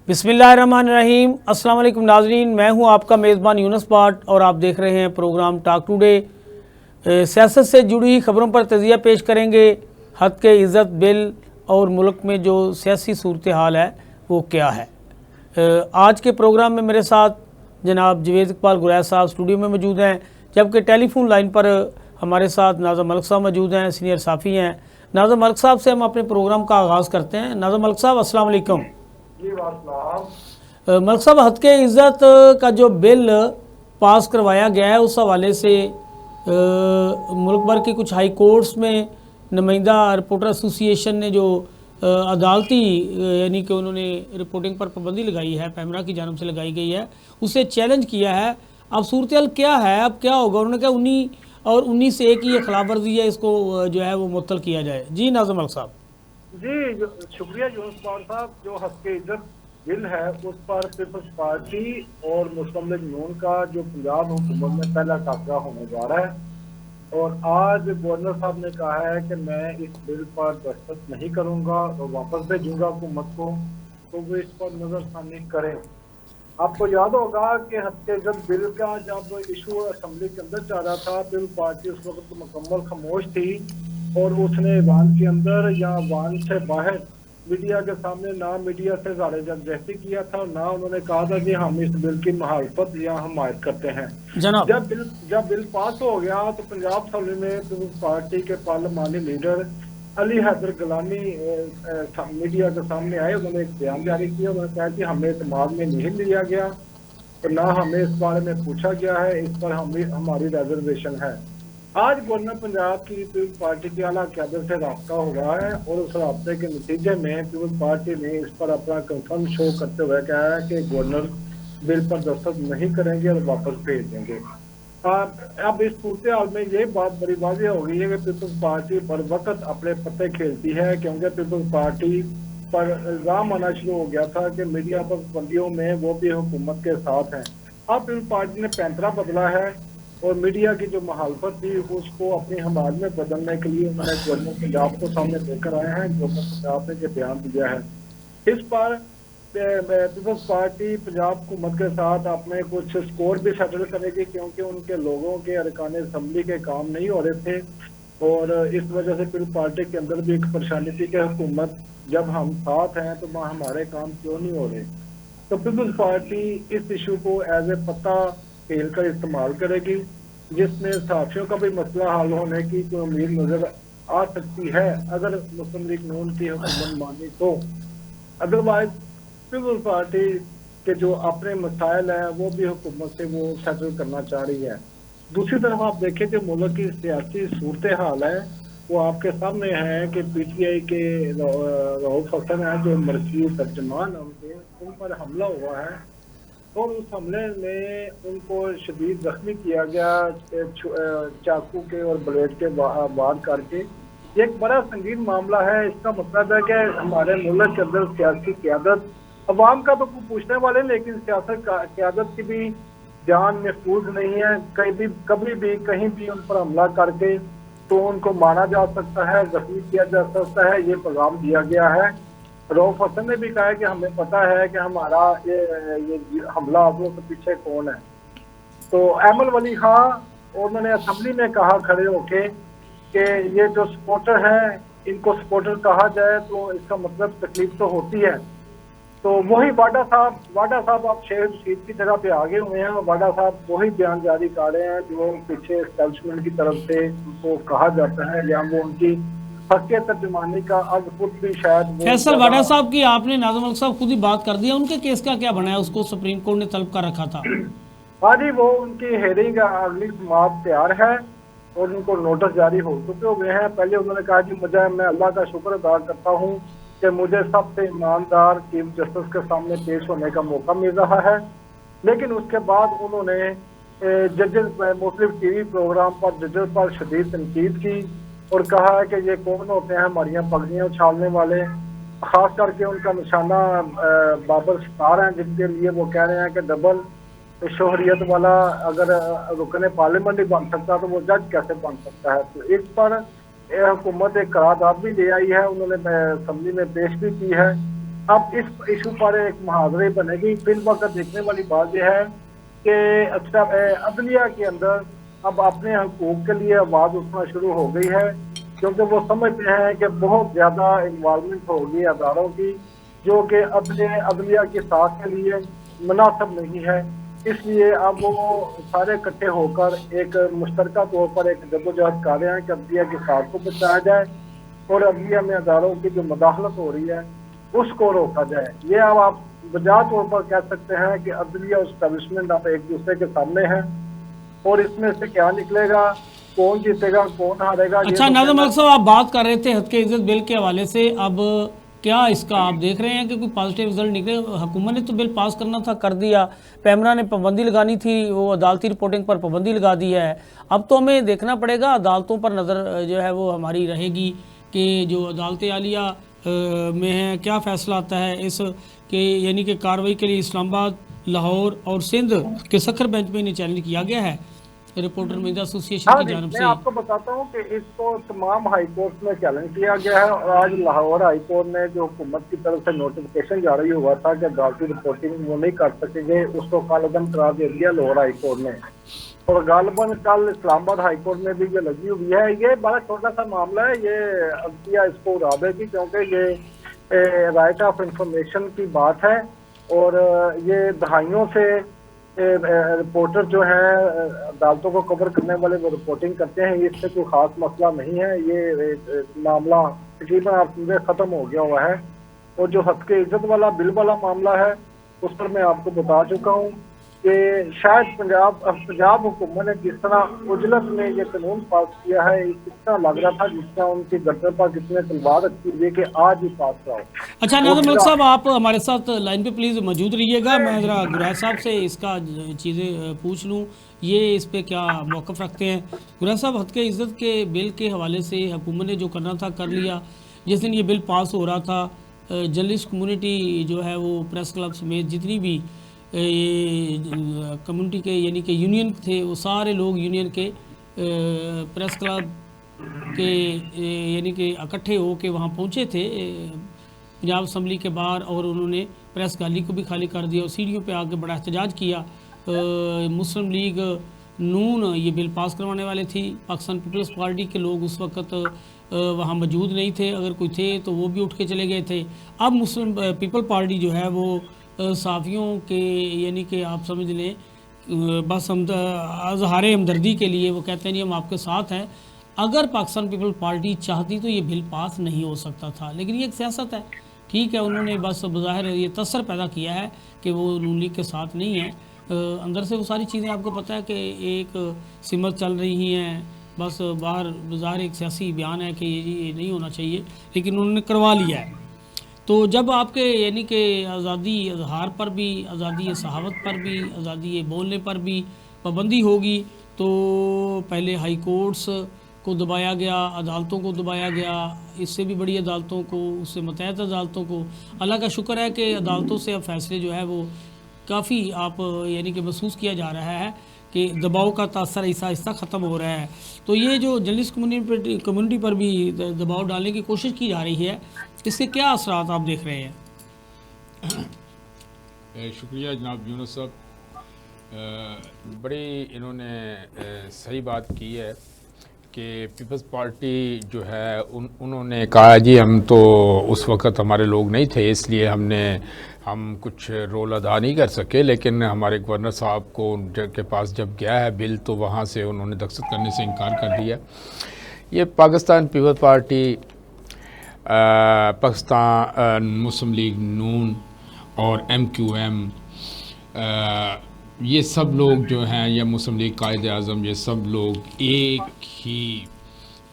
बिस्मिल्लाहिर्रहमानिर्रहीम। अस्सलाम वालेकुम नाज़रीन, मैं हूं आपका मेज़बान यूनुस पाट और आप देख रहे हैं प्रोग्राम टॉक टुडे। सियासत से जुड़ी खबरों पर तजिया पेश करेंगे। हद के इज़्ज़त बिल और मुल्क में जो सियासी सूरत हाल है वो क्या है। आज के प्रोग्राम में मेरे साथ जनाब जवेद इकबाल गुरैश साहब स्टूडियो में मौजूद हैं, जबकि टेलीफोन लाइन पर हमारे साथ नाज़म मलिक साहब मौजूद हैं, सीनियर साफ़ी हैं। नाज़म मलिक साहब से हम अपने प्रोग्राम का आगाज़ करते हैं। नाज़म मलिक साहब अस्सलाम वालेकुम। मलिक साहब, हद के इज़्ज़त का जो बिल पास करवाया गया है उस हवाले से मुल्क भर की कुछ हाई कोर्ट्स में नुमाइंदा रिपोर्टर एसोसिएशन ने जो अदालती यानी कि उन्होंने रिपोर्टिंग पर पाबंदी लगाई है, पैमरा की जानब से लगाई गई है, उसे चैलेंज किया है। अब सूरत हाल क्या है, अब क्या होगा? उन्होंने कहा 19 की ये खिलाफ वर्जी है, इसको जो है वो मुअत्तल किया जाए। जी नाज़म मलिक साहब। जी शुक्रिया यूनुस साहब। जो हद के इज्जत बिल है उस पर पीपल्स पार्टी और मुस्लिम लीग नून का जो पंजाब हुकूमत में पहला टाकरा होने जा रहा है, और आज गवर्नर साहब ने कहा है कि मैं इस बिल पर दस्तखत नहीं करूंगा और वापस भेजूंगा हुकूमत को, तो वो इस पर नजरसानी करें। आपको याद होगा कि हद के इज्जत बिल का जब इशू असम्बली के अंदर जा रहा था, पीपल्स पार्टी उस वक्त मुकम्मल खामोश थी और उसने वान के अंदर या वान से बाहर मीडिया के सामने ना मीडिया से ज़ाहिर जर्जहती किया था, ना उन्होंने कहा था कि हम इस बिल की मुखालफत या हमायत करते हैं। जब बिल पास हो गया तो पंजाब असम्बली में पीपल्स पार्टी के पार्लिमानी leader Ali Haider Gilani media के सामने आए। उन्होंने एक बयान जारी किया। उन्होंने कहा कि हमें इत्मीनान में नहीं लिया गया तो ना हमें इस बारे में पूछा गया है, इस पर हमारी रिजर्वेशन है। आज गवर्नर पंजाब की पीपल्स पार्टी की आला क़यादत से रब्ता हो रहा है और उस रब्ते के नतीजे में पीपल्स पार्टी ने इस पर अपना कंसर्न शो करते हुए कहा है कि गवर्नर बिल पर दस्तखत नहीं करेंगे और वापस भेज देंगे। अब इस सूरत हाल में ये बात बड़ी वाज़ेह हो गई है कि पीपल्स पार्टी बर वक्त अपने पत्ते खेलती है, क्योंकि पीपल्स पार्टी पर इल्ज़ाम आना शुरू हो गया था कि मीडिया पर पाबंदियों में वो भी हुकूमत के साथ हैं। अब पीपल्स पार्टी ने पैंतरा बदला है और मीडिया की जो मुखालफत थी उसको अपनी हमाल में बदलने के लिए उन्होंने गवर्नर पंजाब को सामने लेकर आए हैं। गवर्नर पंजाब ने जो बयान दिया है इस पर पीपल्स पार्टी पंजाब हुकूमत के साथ अपने कुछ स्कोर भी सेटल करेगी, क्योंकि उनके लोगों के अरकान असम्बली के काम नहीं हो रहे थे और इस वजह से पीपल्स पार्टी के अंदर भी एक परेशानी थी कि हुकूमत जब हम साथ हैं तो हमारे काम क्यों नहीं हो रहे। तो पीपल्स पार्टी इस इशू को एज ए पत्ता खेल कर इस्तेमाल करेगी, जिसमें साथियों का भी मसला हल होने की कोई उम्मीद नजर आ सकती है अगर मुस्लिम लीग नून की हुकूमत मानी तो। अदरवाइज पीपल्स पार्टी के जो अपने मसाइल हैं वो भी हुकूमत से वो सेटल करना चाह रही है। दूसरी तरफ आप देखें कि मुल्क की सियासी सूरत हाल है वो आपके सामने है कि PTI के रऊफ हसन है जो मरकजी तर्जमान उनके उन पर हमला हुआ है और उस हमले में उनको शदीद जख्मी किया गया चाकू के और ब्लेड के वार करके। ये एक बड़ा संगीन मामला है। इसका मतलब है कि हमारे मुल्क के अंदर सियासी क़यादत, अवाम का तो पूछने वाले, लेकिन सियासत क़यादत की भी जान महफूज नहीं है। कभी भी कहीं भी उन पर हमला करके तो उनको मारा जा सकता है, जख्मी किया जा सकता है, ये पैगाम दिया गया है। रऊफ हसन ने भी कहा है कि हमें पता है कि हमारा ये हमला आवरों के पीछे कौन है। तो अहमद वली खां उन्होंने असम्बली में कहा खड़े होके कि ये जो सपोर्टर हैं इनको सपोर्टर कहा जाए तो इसका मतलब तकलीफ तो होती है। तो वही वाडा साहब अब शेर रशीद की जगह पे आगे हुए हैं। वाडा साहब वही बयान जारी कर रहे हैं जो पीछे एस्टेब्लिशमेंट की तरफ से उनको कहा जाता है या वो उनकी हक़ तर्जुमानी का आज खुद भी शायद फैसल वाडा साहब की आपने नाज़म मलिक साहब खुद ही बात कर दिया। उनके केस का क्या बना है? उसको सुप्रीम कोर्ट ने तलब कर रखा था। हाँ जी, वो उनकी हेयरिंग अगली समाअत तैयार है और उनको नोटिस जारी हो चुके हुए हैं। पहले उन्होंने कहा कि मैं अल्लाह का शुक्र अदा करता हूँ कि मुझे सबसे ईमानदार चीफ जस्टिस के सामने पेश होने का मौका मिल रहा है। लेकिन उसके बाद उन्होंने जजेस मुख्तलिफ TV प्रोग्राम पर जजेस पर शदीद तनकीद की और कहा है कि ये कौन होते हैं हमारियाँ पगड़ियाँ उछालने वाले। ख़ास करके उनका निशाना बाबर सत्तार हैं, जिनके लिए वो कह रहे हैं कि डबल शोहरियत वाला अगर रुकने पार्लियामेंट ही बन सकता तो वो जज कैसे बन सकता है। तो इस पर हुकूमत एक करारदाद भी ले आई है, उन्होंने असम्बली में पेश भी की है। अब इस इशू पर एक मुहावरे बनेगी। फिर वक्त देखने वाली बात यह है कि अच्छा अदलिया के अंदर अब अपने हकूक के लिए आवाज उठना शुरू हो गई है, क्योंकि वो समझते हैं कि बहुत ज्यादा इन्वॉल्वमेंट होगी अदारों की, जो कि अदलिया की साख के लिए मुनासिब नहीं है। इसलिए अब वो सारे इकट्ठे होकर एक मुश्तरका तौर पर एक जद्दोजहद कर रहे हैं कि अदलिया की साख को बचाया जाए और अदलिया में अदारों की जो मदाखलत हो रही है उसको रोका जाए। ये अब आप बजा तौर पर कह सकते हैं कि अदलिया और एस्टेब्लिशमेंट अब एक दूसरे के सामने है, और इसमें से क्या निकलेगा, कौन जीतेगा कौन हारेगा। अच्छा नाज़िम मलिक साहब, आप बात कर रहे थे हद के इज्जत बिल के हवाले से, अब क्या इसका आप देख रहे हैं कि कोई पॉजिटिव रिजल्ट निकले? हुकूमत ने तो बिल पास करना था, कर दिया। पैमरा ने पाबंदी लगानी थी, वो अदालती रिपोर्टिंग पर पाबंदी लगा दी है। अब तो हमें देखना पड़ेगा, अदालतों पर नज़र जो है वो हमारी रहेगी कि जो अदालत आलिया में है क्या फ़ैसला आता है इस के, यानी कि कार्रवाई के लिए इस्लामाबाद, लाहौर और सिंध के सखर बेंच में इन्हें चैलेंज किया गया है रिपोर्टर मीडिया एसोसिएशन की जानब से। मैं आपको बताता हूँ कि इसको तमाम हाई कोर्ट में चैलेंज किया गया है, और आज लाहौर हाई कोर्ट ने जो हुकूमत की तरफ से नोटिफिकेशन जारी हुआ था कि अदालती रिपोर्टिंग वो नहीं कर सकेंगे, उसको कालअदम करार दे दिया लाहौर हाई कोर्ट ने। और गालबन कल इस्लामाबाद हाई कोर्ट में भी ये लगी हुई है। ये बड़ा छोटा सा मामला है, ये अदलिया इसको उड़ा देगी, क्योंकि ये राइट ऑफ इंफॉर्मेशन की बात है, और ये दहाइयों से रिपोर्टर जो है अदालतों को कवर करने वाले वो रिपोर्टिंग करते हैं। इससे कोई खास मसला नहीं है, ये मामला तकरीबन आप खत्म हो गया हुआ है। और जो हद के इज्जत वाला बिल वाला मामला है उस पर मैं आपको बता चुका हूँ कि शायद पंजाब हुकूमत ने जिस तरह उजलत में ये कानून पास किया है, इस तरह लग रहा था जिस तरह उनकी गर्दन पर कितने तलवार रखी हुई है कि आज ही पास कराओ। अच्छा नाज़िम मलिक साहब, आप हमारे साथ लाइन पे प्लीज़ मौजूद रहिएगा। मैं ज़रा गुरैज साहब से इसका चीज़ें पूछ लूँ, ये इस पे क्या मौक़िफ़ रखते हैं। गुरैज साहब, हद के इज़्ज़त के बिल के हवाले से हुकूमत ने जो करना था कर लिया। जिस दिन ये बिल पास हो रहा था, जर्नलिस्ट कम्युनिटी जो है वो प्रेस क्लब समेत जितनी भी ये कम्युनिटी के यानी कि यूनियन थे, वो सारे लोग यूनियन के प्रेस क्लब के यानी कि इकट्ठे हो के वहाँ पहुँचे थे पंजाब असम्बली के बाहर, और उन्होंने प्रेस गैलरी को भी खाली कर दिया और सीढ़ियों पे आके बड़ा एहतजाज किया। मुस्लिम लीग नून ये बिल पास करवाने वाले थी, पाकिस्तान पीपल्स पार्टी के लोग उस वक़्त वहाँ मौजूद नहीं थे, अगर कोई थे तो वो भी उठ के चले गए थे। अब मुस्लिम पीपल पार्टी जो है वो साफ़ियों के यानी कि आप समझ लें बस हम अजहार हमदर्दी के लिए वो कहते हैं जी हम आपके साथ हैं। अगर पाकिस्तान पीपल पार्टी चाहती तो ये बिल पास नहीं हो सकता था, लेकिन ये एक सियासत है, ठीक है। उन्होंने बस बज़ाहिर ये तसर पैदा किया है कि वो नून लीग के साथ नहीं है, अंदर से वो सारी चीज़ें आपको पता है कि एक सिमत चल रही हैं, बस बाहर बज़ाहिर एक सियासी बयान है कि ये नहीं होना चाहिए, लेकिन उन्होंने करवा लिया है। तो जब आपके यानी कि आज़ादी इजहार पर भी, आज़ादी सहावत पर भी, आज़ादी बोलने पर भी पाबंदी होगी, तो पहले हाई कोर्ट्स को दबाया गया, अदालतों को दबाया गया, इससे भी बड़ी अदालतों को, उससे मुतहद अदालतों को। अल्लाह का शुक्र है कि अदालतों से अब फैसले जो है वो काफ़ी आप यानी कि महसूस किया जा रहा है कि दबाव का तासर ऐसा आहिस्ता ख़त्म हो रहा है। तो ये जो जर्नलिस्ट कम्युनिटी पर भी दबाव डालने की कोशिश की जा रही है, इसके क्या असरात आप देख रहे हैं? शुक्रिया जनाब यूनुस साहब, बड़ी इन्होंने सही बात की है कि पीपल्स पार्टी जो है उन्होंने कहा जी हम तो उस वक़्त हमारे लोग नहीं थे, इसलिए हम कुछ रोल अदा नहीं कर सके, लेकिन हमारे गवर्नर साहब को के पास जब गया है बिल तो वहाँ से उन्होंने दस्तखत करने से इनकार कर दिया। ये पाकिस्तान पीपल्स पार्टी, पाकिस्तान मुस्लिम लीग नून और MQM, ये सब लोग जो हैं, या मुस्लिम लीग कायद आज़म, ये सब लोग एक ही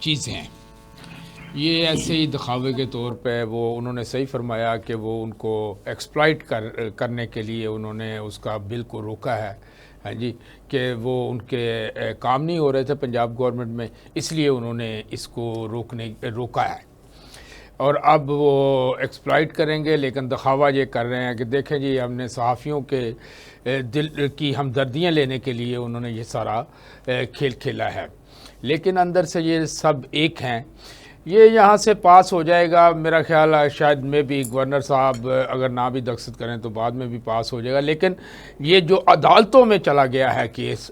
चीज़ हैं। ये ऐसे ही दिखावे के तौर पे वो उन्होंने सही फरमाया कि वो उनको एक्सप्लॉइट करने के लिए उन्होंने उसका बिल को रोका है, हाँ जी, कि वो उनके काम नहीं हो रहे थे पंजाब गवर्नमेंट में, इसलिए उन्होंने इसको रोका है। और अब वो एक्सप्लॉइट करेंगे, लेकिन दिखावा ये कर रहे हैं कि देखें जी हमने सहाफ़ियों के दिल की हमदर्दियाँ लेने के लिए उन्होंने ये सारा खेल खेला है, लेकिन अंदर से ये सब एक हैं। ये यहाँ से पास हो जाएगा, मेरा ख्याल है शायद में भी गवर्नर साहब अगर ना भी दस्तखत करें तो बाद में भी पास हो जाएगा। लेकिन ये जो अदालतों में चला गया है केस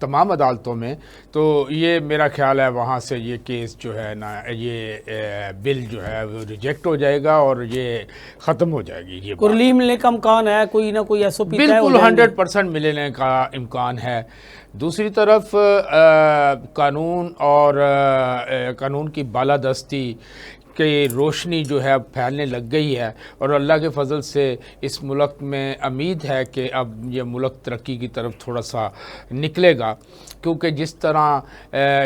तमाम अदालतों में, तो ये मेरा ख्याल है वहाँ से ये केस जो है ना, ये बिल जो है वो रिजेक्ट हो जाएगा और ये ख़त्म हो जाएगी। ये कुरली मिलने का इम्कान है, कोई ना कोई SOP बिल्कुल 100% मिलने का इम्कान है। दूसरी तरफ कानून और कानून की बालादस्ती की रोशनी जो है अब फैलने लग गई है और अल्लाह के फजल से इस मुल्क में उम्मीद है कि अब ये मुल्क तरक्की की तरफ थोड़ा सा निकलेगा, क्योंकि जिस तरह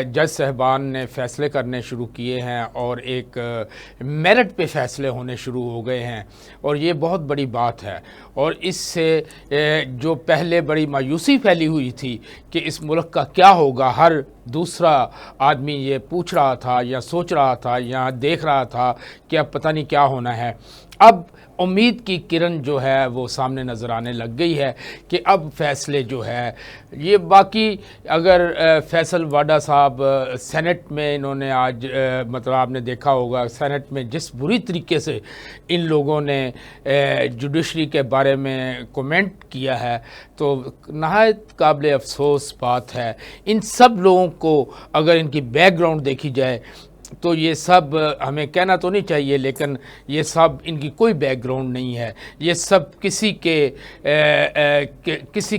जज साहबान ने फ़ैसले करने शुरू किए हैं और एक मेरिट पे फ़ैसले होने शुरू हो गए हैं, और ये बहुत बड़ी बात है। और इससे जो पहले बड़ी मायूसी फैली हुई थी कि इस मुल्क का क्या होगा, हर दूसरा आदमी ये पूछ रहा था या सोच रहा था या देख रहा था कि अब पता नहीं क्या होना है, अब उम्मीद की किरण जो है वो सामने नज़र आने लग गई है कि अब फ़ैसले जो है ये बाकी। अगर फैसल वाडा साहब सेनेट में इन्होंने आज मतलब आपने देखा होगा सेनेट में जिस बुरी तरीके से इन लोगों ने जुडिशरी के बारे में कमेंट किया है, तो नहायत काबिल अफसोस बात है। इन सब लोगों को अगर इनकी बैकग्राउंड देखी जाए तो ये सब, हमें कहना तो नहीं चाहिए लेकिन ये सब, इनकी कोई बैकग्राउंड नहीं है, ये सब किसी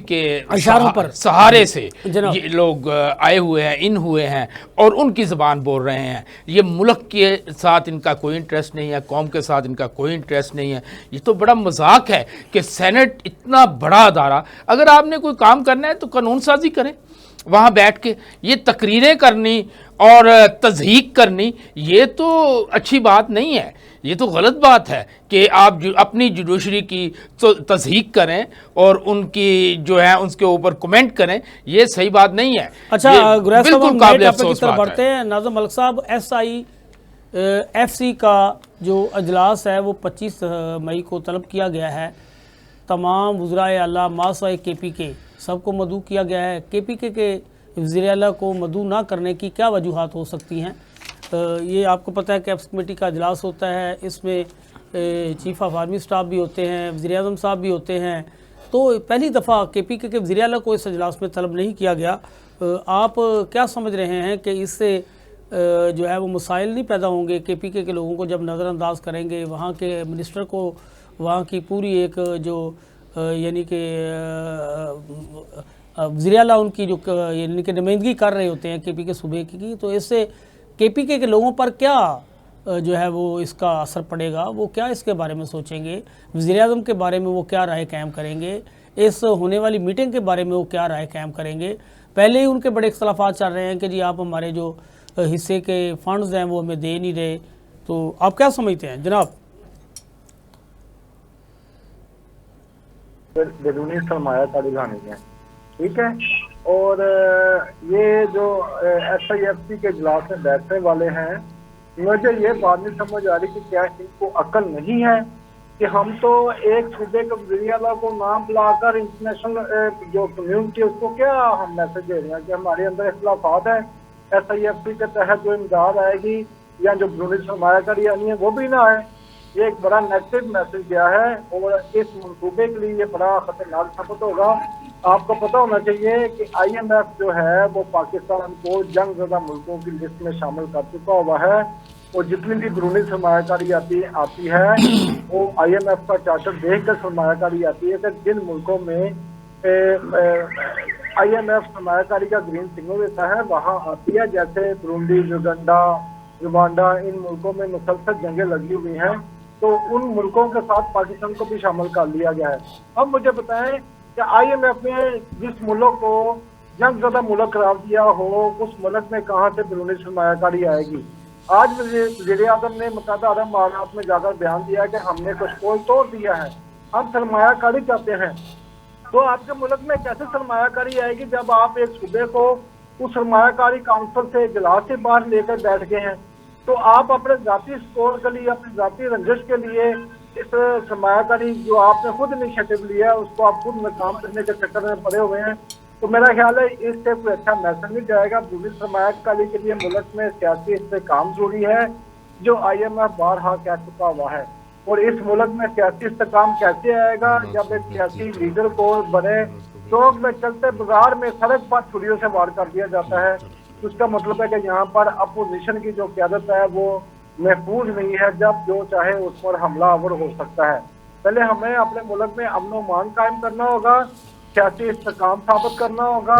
के इशारों पर सहारे से ये लोग आए हुए हैं, इन हुए हैं और उनकी ज़बान बोल रहे हैं। ये मुल्क के साथ इनका कोई इंटरेस्ट नहीं है, कौम के साथ इनका कोई इंटरेस्ट नहीं है। ये तो बड़ा मजाक है कि सेनेट इतना बड़ा अदारा, अगर आपने कोई काम करना है तो कानून साजी करें, वहाँ बैठ के ये तकरीरें करनी और तज़हीक करनी, ये तो अच्छी बात नहीं है, ये तो गलत बात है कि आप अपनी जुडिशरी की तो तज़हीक करें और उनकी जो है उसके ऊपर कमेंट करें, ये सही बात नहीं है। अच्छा, बिल्कुल काबिल अफसोस बात बढ़ते हैं। नाज़िम मलिक साहब, SIFC का जो अजलास है वो 25 मई को तलब किया गया है। तमाम वज़राए आला मासाए KPK सबको मदऊ किया गया है। KPK के वज़ीर आला को मदऊ ना करने की क्या वजूहात हो सकती हैं? ये आपको पता है कि एप्स कमेटी का अजलास होता है, इसमें चीफ़ ऑफ आर्मी स्टाफ भी होते हैं, वज़ीर आज़म साहब भी होते हैं, तो पहली दफ़ा KPK के वज़ीर आला को इस अजलास में तलब नहीं किया गया। आप क्या समझ रहे हैं कि इससे जो है वो मसाइल नहीं पैदा होंगे? KPK के लोगों को जब नज़रअंदाज करेंगे, वहाँ के मिनिस्टर को, वहाँ की पूरी एक जो यानी कि वज़ीर आला उनकी जो यानी कि नुमाइंदगी कर रहे होते हैं KPK सूबे की, तो इससे KPK के लोगों पर क्या जो है वो इसका असर पड़ेगा? वो क्या इसके बारे में सोचेंगे? वज़ीर आज़म के बारे में वो क्या राय कायम करेंगे? इस होने वाली मीटिंग के बारे में वो क्या राय कायम करेंगे? पहले ही उनके बड़े इख्तलाफात चल रहे हैं कि जी आप हमारे जो हिस्से के फंड्स हैं वो हमें दे नहीं रहे, तो आप क्या समझते हैं जनाब? बेरूनी सरमायाकारी लानी है, ठीक है। और ये जो SIFC के इजलास में बैठने वाले हैं, मुझे ये बात नहीं समझ आ रही कि क्या इनको अकल नहीं है कि हम तो एक सूबे के वज़ीर आला को नाम बुलाकर इंटरनेशनल जो कम्युनिटी उसको क्या हम मैसेज दे रहे हैं कि हमारे अंदर इख्तलाफात है, SIFC के तहत जो इमदाद आएगी या जो बेरूनी सरमायाकारी आनी है वो भी ना आए। ये एक बड़ा नेगेटिव मैसेज गया है और इस मनसूबे के लिए ये बड़ा खतरनाक साबित होगा। आपको पता होना चाहिए कि IMF जो है वो पाकिस्तान को जंग ज़दा मुल्कों की लिस्ट में शामिल कर चुका हुआ है और जितनी भी बेरूनी सरमायाकारी आती है वो IMF का चार्टर देख कर सरमायाकारी आती है कि जिन मुल्कों में IMF सरमायाकारी का ग्रीन सिग्नल देता है वहाँ आती है, जैसे बुरुंडी, युगांडा, इन मुल्कों में मुसलसल जंगें लगी हुई हैं, तो उन मुल्कों के साथ पाकिस्तान को भी शामिल कर लिया गया है। अब मुझे बताएं कि IMF ने जिस मुल्क को जंग ज़दा मुल्क करार दिया हो, उस मुल्क में कहाँ से बेरूनी सरमायाकारी आएगी? आज वज़ीर आज़म ने मुत्तहिदा अरब इमारात में जाकर बयान दिया कि हमने कुछ पोल तोड़ दिया है, हम सरमायाकारी चाहते हैं। तो आपके मुल्क में कैसे सरमायाकारी आएगी जब आप एक सूबे को उस सरमायाकारी काउंसिल से इजलास से बाहर लेकर बैठ गए हैं? तो आप अपने जाती स्कोर के लिए, अपनी जाती रंजिश के लिए इस सरमायाकारी जो आपने खुद इनिशिएटिव लिया है उसको आप खुद नाकाम करने के चक्कर में पड़े हुए हैं। तो मेरा ख्याल है इससे कोई अच्छा मैसेज नहीं जाएगा। बुरी सरमायाकारी के लिए मुल्क में सियासी इस्तेकाम जरूरी है, जो IMF बारहा कह चुका हुआ है। और इस मुल्क में सियासी इस्तेकाम कैसे आएगा जब एक सियासी लीडर को बने चौक में चलते बाजार में सड़क पर छुरियों से वार कर दिया जाता है। तो उसका मतलब है कि यहाँ पर अपोजिशन की जो क़यादत है वो महफूज नहीं है, जब जो चाहे उस पर हमलावर हो सकता है। पहले हमें अपने मुल्क में अमन व अमान कायम करना होगा, सियासी इस्तेकाम साबित करना होगा,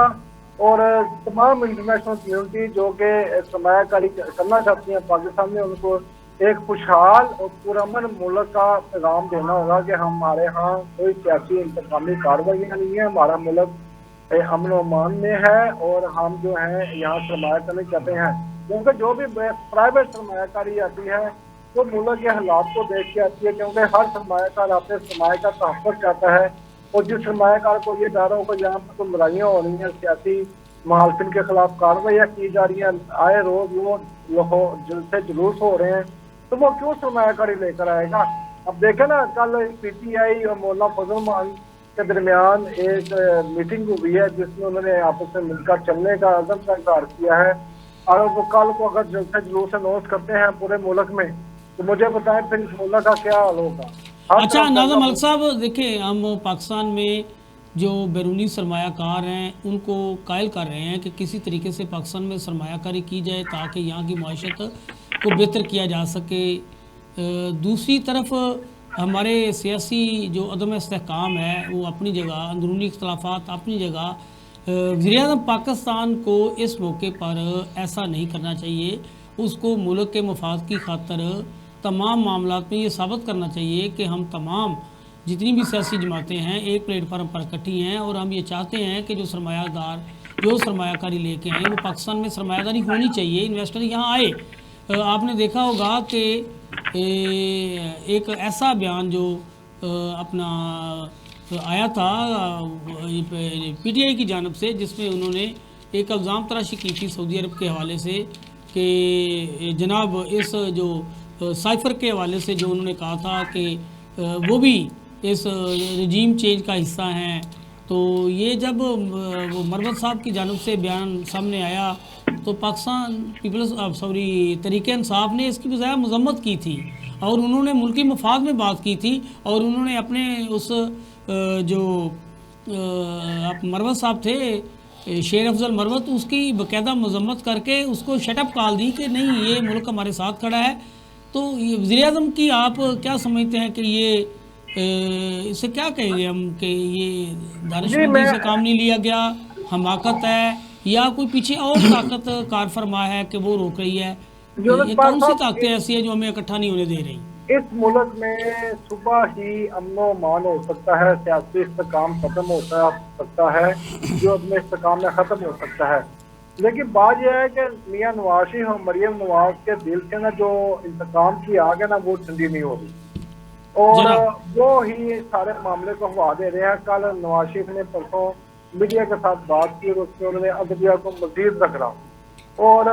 और तमाम इंटरनेशनल कम्युनिटी जो कि सरमायाकारी करना चाहती है पाकिस्तान में, उनको एक खुशहाल और पुरअमन मुल्क का पैगाम देना होगा कि हमारे यहाँ कोई सियासी इंतकामी कार्रवाइयाँ नहीं है, हमारा मुल्क अमन अमान में है और हम जो है यहाँ सरमाया करना चाहते हैं। क्योंकि जो भी प्राइवेट सरमायाकारी आती है वो मुल्क के हालात को देख के आती है, क्योंकि हर सरमायाकार अपने सरमाए का तहफ़्फ़ुज़ चाहता है। और जिस सरमायाकार को ये डर हो कि यहाँ पर तो लड़ाइयाँ हो रही हैं, सियासी मुखालिफिन के खिलाफ कार्रवाइयाँ की जा रही हैं, आए रोज वो जलसे जुलूस हो रहे हैं, तो वो क्यों सरमायाकारी लेकर आएगा। अब देखे ना, कल PTI और मौलाना फजल मान के दरमियान एक मीटिंग हुई है जिसमें उन्होंने आपस में मिलकर चलने का अज़म का इज़हार किया है। और वो कल को अगर जलसे जुलूस अनाउंस करते हैं पूरे मुल्क में, तो मुझे बताएं फिर इस मुल्क का क्या हाल होगा। अच्छा नाज़िम मलिक साहब, देखिए हम पाकिस्तान में जो बैरूनी सरमायाकार हैं उनको कायल कर रहे हैं कि किसी तरीके से पाकिस्तान में सरमायाकारी की जाए ताकि यहाँ की माशत को बेहतर किया जा सके। दूसरी तरफ हमारे सियासी जो अदम इस्तेहकाम है वो अपनी जगह, अंदरूनी इख्तलाफात अपनी जगह। वज़ीर-ए-आज़म पाकिस्तान को इस मौके पर ऐसा नहीं करना चाहिए, उसको मुल्क के मफाद की खातर तमाम मामलात में ये साबित करना चाहिए कि हम तमाम जितनी भी सियासी जमातें हैं एक प्लेटफार्म पर इकट्ठी हैं और हम ये चाहते हैं कि जो सरमायादार जो सरमायाकारी लेके आए वो पाकिस्तान में सरमायादारी होनी चाहिए, इन्वेस्टर यहाँ आए। आपने देखा होगा कि एक ऐसा बयान जो अपना आया था PTI की जानब से, जिसमें उन्होंने एक इल्ज़ाम तराशी की थी सऊदी अरब के हवाले से कि जनाब इस जो साइफ़र के हवाले से जो उन्होंने कहा था कि वो भी इस रजीम चेंज का हिस्सा हैं। तो ये जब वो मरवत साहब की जानब से बयान सामने आया तो पाकिस्तान पीपल्स तहरीक इंसाफ ने इसकी बजाय मजम्मत की थी और उन्होंने मुल्की मफाद में बात की थी। और उन्होंने अपने उस जो मरवत साहब थे शेर अफजल मरवत, उसकी बाकायदा मजम्मत करके उसको शटअप कॉल दी कि नहीं ये मुल्क हमारे साथ खड़ा है। तो ये वज़ीर-ए-आज़म की आप क्या समझते हैं कि ये इससे क्या कहेंगे हम कि ये दानिशमंदी से काम नहीं लिया गया, हमाकत है, या कोई पीछे और ताकत कार फरमा है कि वो रोक रही है? ये कौन सी ताकतें ऐसी है जो हमें इकट्ठा नहीं होने दे रही? इस मुल्क में सुबह ही अमन मान हो सकता है, सियासी इस्तेकाम खत्म हो सकता है, जो अपने इस्तेकाम में खत्म हो सकता है। लेकिन बात यह है कि मियां नवाज शरीफ और मरियम नवाज के दिल से ना जो इंतकाम की आग है ना वो ठंडी नहीं हो रही और वो ही सारे मामले को हवा दे रहे हैं। कल नवाज शरीफ ने परसों मीडिया के साथ बात की और उसमें उन्होंने अदलिया को मजीद रखा और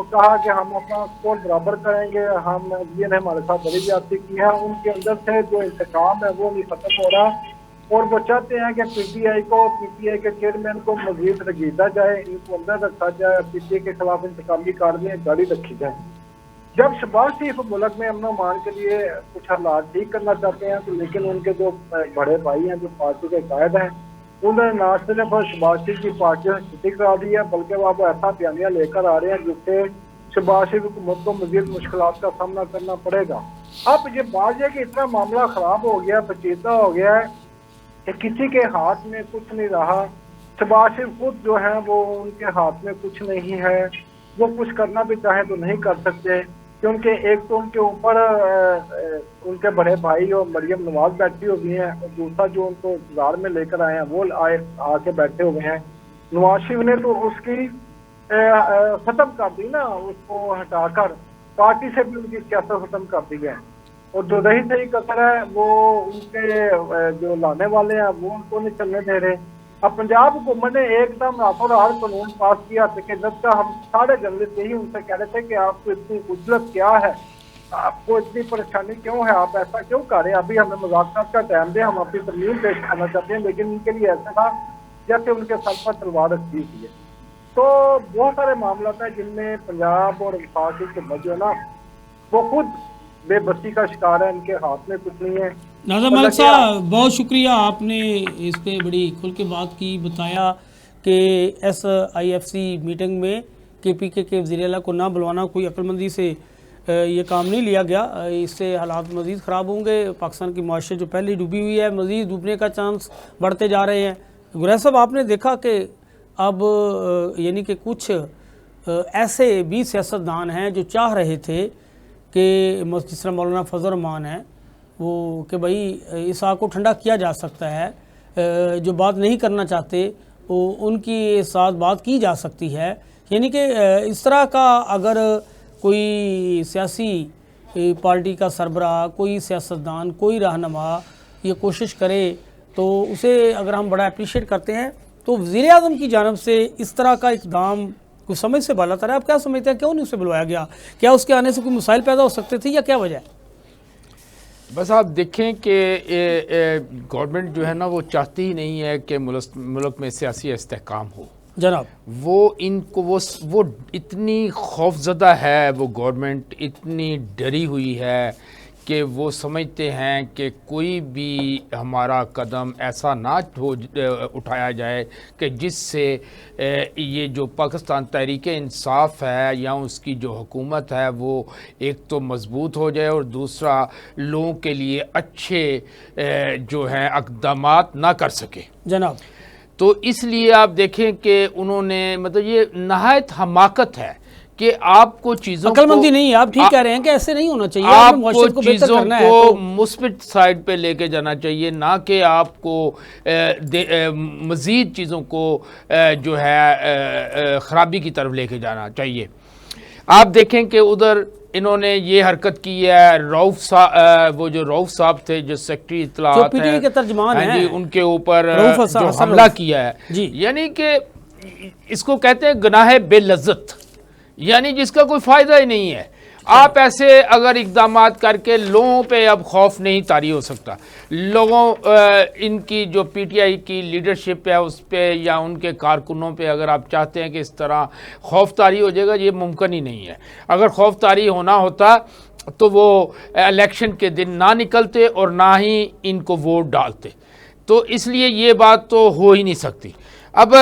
कहा कि हम अपना स्कोर बराबर करेंगे, हम अदलिया ने हमारे साथ बड़ी ज्यादती की है, उनके अंदर से जो इंतकाम है वो नहीं खत्म हो रहा और वो चाहते हैं कि PTI के चेयरमैन को मजीद रगीदा जाए, इनको अंदर रखा जाए, PTI के खिलाफ इंतकामी कार्रवाई जारी रखी जाए। जब शहबाज शरीफ मुल्क में अमन अमान के लिए कुछ हालात ठीक करना चाहते हैं तो लेकिन उनके जो बड़े भाई हैं जो पार्टी के कायद हैं उन्होंने ना सिर्फ शहबाज शरीफ की पार्टी से छुट्टी करा दी है बल्कि वो ऐसा बयानिया लेकर आ रहे हैं जिससे शहबाज शरीफ हुकूमत को मजीद मुश्किलात का सामना करना पड़ेगा। अब ये बात है कि इतना मामला खराब हो गया, पेचीदा हो गया है कि किसी के हाथ में कुछ नहीं रहा। शहबाज शरीफ खुद जो है वो उनके हाथ में कुछ नहीं है, वो कुछ करना भी चाहे तो नहीं कर सकते क्योंकि एक तो उनके ऊपर उनके बड़े भाई और मरियम नवाज बैठी हुई हैं और दूसरा जो उनको इंतजार में लेकर आए हैं वो आके बैठे हुए हैं। नवाज शरीफ ने तो उसकी खत्म कर दी ना, उसको हटाकर पार्टी से भी उनकी सियासत खत्म कर दी है और जो रही सही कसर है वो उनके जो लाने वाले हैं वो उनको नहीं चलने दे रहे। अब पंजाब हुकूमत ने एकदम रातों रात कानून पास किया कि जब तक हम सारे जर्नलिस्ट यही उनसे कह रहे थे कि आपको इतनी उजलत क्या है, आपको इतनी परेशानी क्यों है, आप ऐसा क्यों कर रहे हैं, अभी हमें मुज़ाकरात का टाइम दे, हम अपनी तरमीम पेश करना चाहते हैं। लेकिन इनके लिए ऐसा था जैसे उनके सर पर तलवार रखी हुई है। तो बहुत सारे मामला हैं जिनमें पंजाब और वफाक की हुकूमत जो है ना वो खुद बेबसी का शिकार है, इनके हाथ में कुछ नहीं है। नाज़र मलिक साहब, बहुत शुक्रिया, आपने इस पे बड़ी खुल के बात की, बताया कि SIFC मीटिंग में KPK के वज़ीर-ए-आला को ना बुलवाना कोई अक्लमंदी से ये काम नहीं लिया गया। इससे हालात मज़ीद ख़राब होंगे। पाकिस्तान की माशरे जो पहले ही डूबी हुई है, मज़ीद डूबने का चांस बढ़ते जा रहे हैं। गुरैश साहब, आपने देखा कि अब यानी कि कुछ ऐसे भी सियासतदान हैं जो चाह रहे थे कि जिस तरह मौलाना फजल रहमान है वो कि भाई इस आग को ठंडा किया जा सकता है, जो बात नहीं करना चाहते वो उनकी साथ बात की जा सकती है। यानी कि इस तरह का अगर कोई सियासी पार्टी का सरबराह, कोई सियासतदान, कोई रहनुमा ये कोशिश करे तो उसे अगर हम बड़ा अप्रिशिएट करते हैं। तो वज़ीर आज़म की जानब से इस तरह का इक़दाम कुछ समझ से बाला तर है। आप क्या समझते हैं, क्यों नहीं उसे बुलवाया गया? क्या उसके आने से कोई मसाइल पैदा हो सकते थे या क्या वजह है? बस आप देखें कि गवर्नमेंट जो है ना वो चाहती ही नहीं है कि मुल्क में सियासी इस्तेहकाम हो जनाब। वो इतनी खौफज़दा है, वो गवर्नमेंट इतनी डरी हुई है कि वो समझते हैं कि कोई भी हमारा कदम ऐसा ना उठाया जाए कि जिससे ये जो पाकिस्तान तहरीक इंसाफ है या उसकी जो हुकूमत है वो एक तो मजबूत हो जाए और दूसरा लोगों के लिए अच्छे जो हैं इक़दामात ना कर सके जनाब। तो इसलिए आप देखें कि उन्होंने मतलब ये नहायत हमाकत है कि आपको चीज़ों अक्लमंदी नहीं, आप ठीक कह रहे हैं कि ऐसे नहीं होना चाहिए। आपको चीज़ों को मुस्बित साइड पे लेके जाना चाहिए, ना कि आपको मज़ीद चीज़ों को जो है ख़राबी की तरफ लेके जाना चाहिए। आप देखें कि उधर इन्होंने ये हरकत की है, रऊफ साहब वो जो रऊफ साहब थे जो सेक्रेटरी इत्तलाआत हैं, के तर्जमान हैं जी, उनके ऊपर जो हमला किया है, यानी कि इसको कहते हैं गुनाह बेलज़्ज़त, यानी जिसका कोई फ़ायदा ही नहीं है। आप ऐसे अगर इक़दामात करके लोगों पे अब खौफ नहीं तारी हो सकता, लोगों इनकी जो PTI की लीडरशिप है उस पे या उनके कारकुनों पे अगर आप चाहते हैं कि इस तरह खौफ तारी हो जाएगा, ये मुमकिन ही नहीं है। अगर खौफ तारी होना होता तो वो इलेक्शन के दिन ना निकलते और ना ही इनको वोट डालते, तो इसलिए ये बात तो हो ही नहीं सकती। अब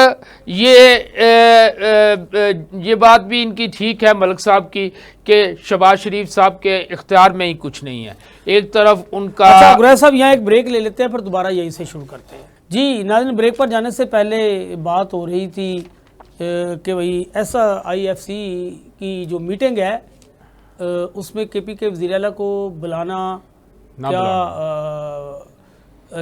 ये बात भी इनकी ठीक है मलिक साहब की कि शहबाज शरीफ साहब के इख्तियार में ही कुछ नहीं है। एक तरफ उनका अच्छा गुरैश साहब, यहाँ एक ब्रेक ले लेते हैं, फिर दोबारा यहीं से शुरू करते हैं। जी नाज़रीन, ब्रेक पर जाने से पहले बात हो रही थी कि भाई SIFC की जो मीटिंग है उसमें KPK वज़ीर-ए-आला को बुलाना क्या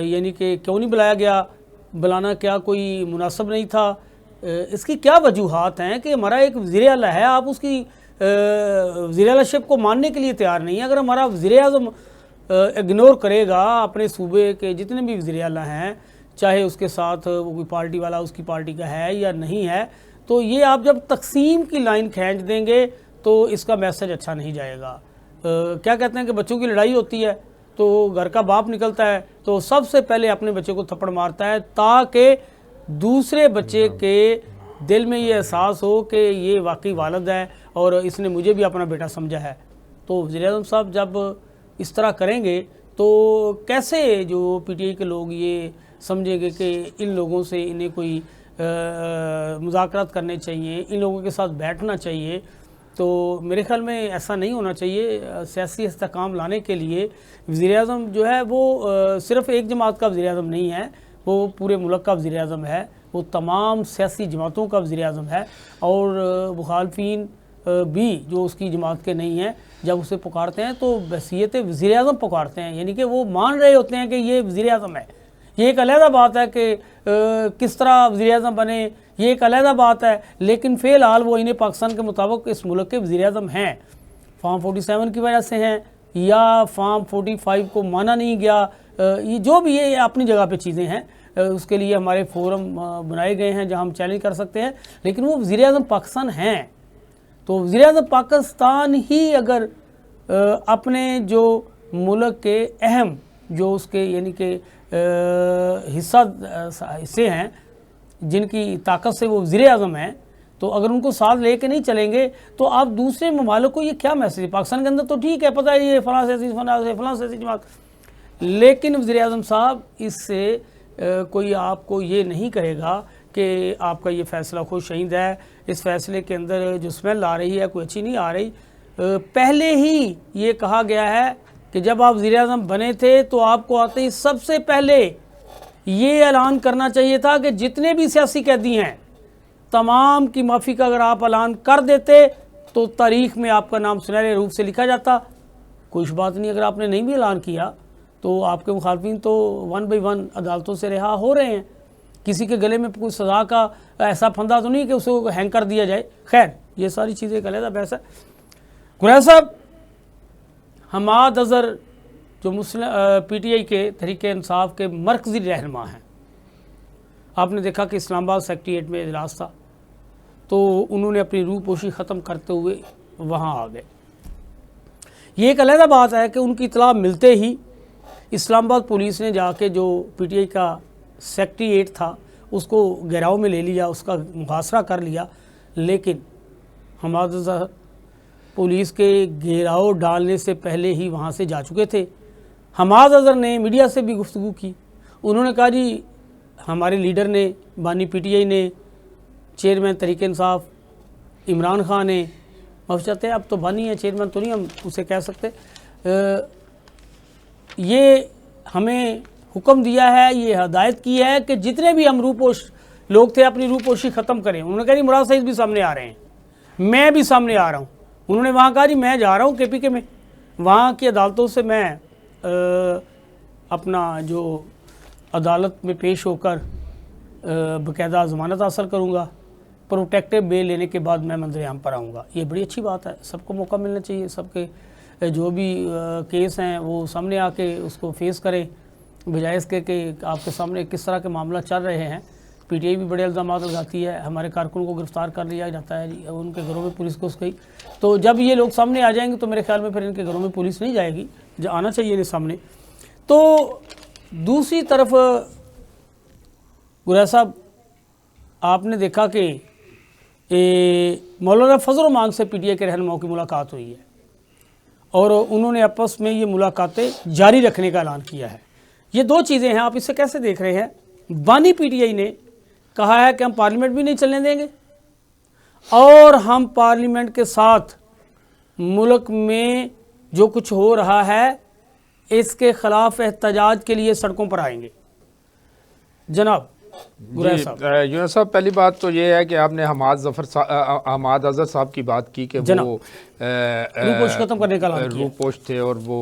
यानी कि क्यों नहीं बुलाया गया, बुलाना क्या कोई मुनासिब नहीं था? इसकी क्या वजूहात हैं कि हमारा एक वज़ीर-ए-आला है, आप उसकी वज़ीर-ए-आलाशिप को मानने के लिए तैयार नहीं है। अगर हमारा वज़ीर-ए-आज़म इग्नोर करेगा अपने सूबे के जितने भी वज़ीर-ए-आला हैं, चाहे उसके साथ वो कोई पार्टी वाला उसकी पार्टी का है या नहीं है, तो ये आप जब तकसीम की लाइन खींच देंगे तो इसका मैसेज अच्छा नहीं जाएगा। क्या कहते हैं कि बच्चों की लड़ाई होती है तो घर का बाप निकलता है तो सबसे पहले अपने बच्चे को थप्पड़ मारता है ताकि दूसरे बच्चे के दिल में ये एहसास हो कि ये वाकई वालिद है और इसने मुझे भी अपना बेटा समझा है। तो वज़ीर-ए-आज़म साहब जब इस तरह करेंगे तो कैसे जो PTI के लोग ये समझेंगे कि इन लोगों से इन्हें कोई मुज़ाकरात करने चाहिए, इन लोगों के साथ बैठना चाहिए? तो मेरे ख्याल में ऐसा नहीं होना चाहिए। सियासी इस्तेहकाम लाने के लिए वज़ीर-ए-आज़म जो है वो सिर्फ़ एक जमात का वज़ीर-ए-आज़म नहीं है, वो पूरे मुल्क का वज़ीर-ए-आज़म है, वो तमाम सियासी जमातों का वज़ीर-ए-आज़म है। और मुखालफीन भी जो उसकी जमात के नहीं हैं जब उसे पुकारते हैं तो बहसीयत वज़ीर-ए-आज़म पुकारते हैं, यानी कि वो मान रहे होते हैं कि ये वज़ीर-ए-आज़म है। ये एक अलहदा बात है कि किस तरह वज़ीर-ए-आज़म बने, ये एक अलहदा बात है, लेकिन फ़िलहाल वो इन्हें पाकिस्तान के मुताबिक इस मुल्क के वज़ीर-ए-आज़म हैं। फार्म 47 की वजह से हैं या फार्म 45 को माना नहीं गया, ये जो भी ये अपनी जगह पे चीज़ें हैं, उसके लिए हमारे फोरम बनाए गए हैं जहां हम चैलेंज कर सकते हैं, लेकिन वो वज़ीर-ए-आज़म पाकिस्तान हैं। तो वज़ीर-ए-आज़म पाकिस्तान ही अगर अपने जो मुल्क के अहम जो उसके यानी कि हिस्से हैं जिनकी ताकत से वो वज़ीर आज़म हैं, तो अगर उनको साथ लेके नहीं चलेंगे तो आप दूसरे ममालिक को ये क्या मैसेज, पाकिस्तान के अंदर तो ठीक है, पता है ये फलां से ऐसी जमात, लेकिन वज़ीर आज़म साहब इससे कोई आपको ये नहीं कहेगा कि आपका ये फ़ैसला खुद शहीद है, इस फ़ैसले के अंदर जो स्मेल आ रही है कोई अच्छी नहीं आ रही। पहले ही ये कहा गया है कि जब आप वज़ीर आज़म बने थे तो आपको आते ही सबसे पहले ये ऐलान करना चाहिए था कि जितने भी सियासी कैदी हैं तमाम की माफ़ी का अगर आप ऐलान कर देते तो तारीख़ में आपका नाम सुनहरे रूप से लिखा जाता। कुछ बात नहीं, अगर आपने नहीं भी ऐलान किया तो आपके मुखालफिन तो 1 बाई 1 अदालतों से रिहा हो रहे हैं। किसी के गले में कोई सज़ा का ऐसा फंदा तो नहीं कि उसको हैंग कर दिया जाए। खैर, ये सारी चीज़ें एक अलग बहस है। कुरैशी साहब, हमाद अज़हर जो मुस्लिम PTI के तहरीक इंसाफ के मरकज़ी रहनुमा हैं, आपने देखा कि इस्लामाबाद सेक्रेटेरिएट में इजलास था तो उन्होंने अपनी रूपोशी ख़त्म करते हुए वहाँ आ गए। ये एक अलग बात है कि उनकी इतला मिलते ही इस्लामाबाद पुलिस ने जाके जो PTI का सेक्रेटेरिएट था उसको घेराव में ले लिया, उसका मुहासरा कर लिया, लेकिन हमाद अज़हर पुलिस के घेराव डालने से पहले ही वहाँ से जा चुके थे। हमाद अज़हर ने मीडिया से भी गुफ्तगू की, उन्होंने कहा जी हमारे लीडर ने, बानी PTI ने, चेयरमैन तहरीक इंसाफ इमरान खान ने, माफ़ी चाहते हैं अब तो बानी है, चेयरमैन तो नहीं हम उसे कह सकते, ये हमें हुक्म दिया है, ये हदायत की है कि जितने भी हम रूपोश लोग थे अपनी रूपोशी ख़त्म करें। उन्होंने कहा जी मुराद सईद भी सामने आ रहे हैं, मैं भी सामने आ रहा हूँ। उन्होंने वहाँ कहा जी मैं जा रहा हूँ KPK में, वहाँ की अदालतों से मैं अपना जो अदालत में पेश होकर बाकायदा ज़मानत हासिल करूँगा, प्रोटेक्टिव बेल लेने के बाद मैं मंज़र-ए-आम पर आऊँगा। ये बड़ी अच्छी बात है, सबको मौका मिलना चाहिए, सबके जो भी केस हैं वो सामने आके उसको फेस करें, बजाय इसके कि आपके सामने किस तरह के मामला चल रहे हैं। PTI भी बड़े इल्ज़ाम लगाती है, हमारे कारकुन को गिरफ़्तार कर लिया जाता है जी, उनके घरों में पुलिस घुस गई। तो जब ये लोग सामने आ जाएंगे तो मेरे ख्याल में फिर इनके घरों में पुलिस नहीं जाएगी, जो आना चाहिए इन्हें सामने। तो दूसरी तरफ गुरैश साहब, आपने देखा कि मौलाना फजल रहमान से PTI के रहनुमाओं की मुलाकात हुई है और उन्होंने आपस में ये मुलाकातें जारी रखने का ऐलान किया है। ये दो चीज़ें हैं, आप इसे कैसे देख रहे हैं? बानी PTI ने कहा है कि हम पार्लियामेंट भी नहीं चलने देंगे और हम पार्लियामेंट के साथ मुल्क में जो कुछ हो रहा है इसके ख़िलाफ़ एहतजाज के लिए सड़कों पर आएंगे। जनाब गुरैश साहब, यूनुस साहब, पहली बात तो ये है कि आपने हमाद अज़हर साहब की बात की कि वो रूपोश ख़त्म करने का ऐलान किया। रूपोश थे और वो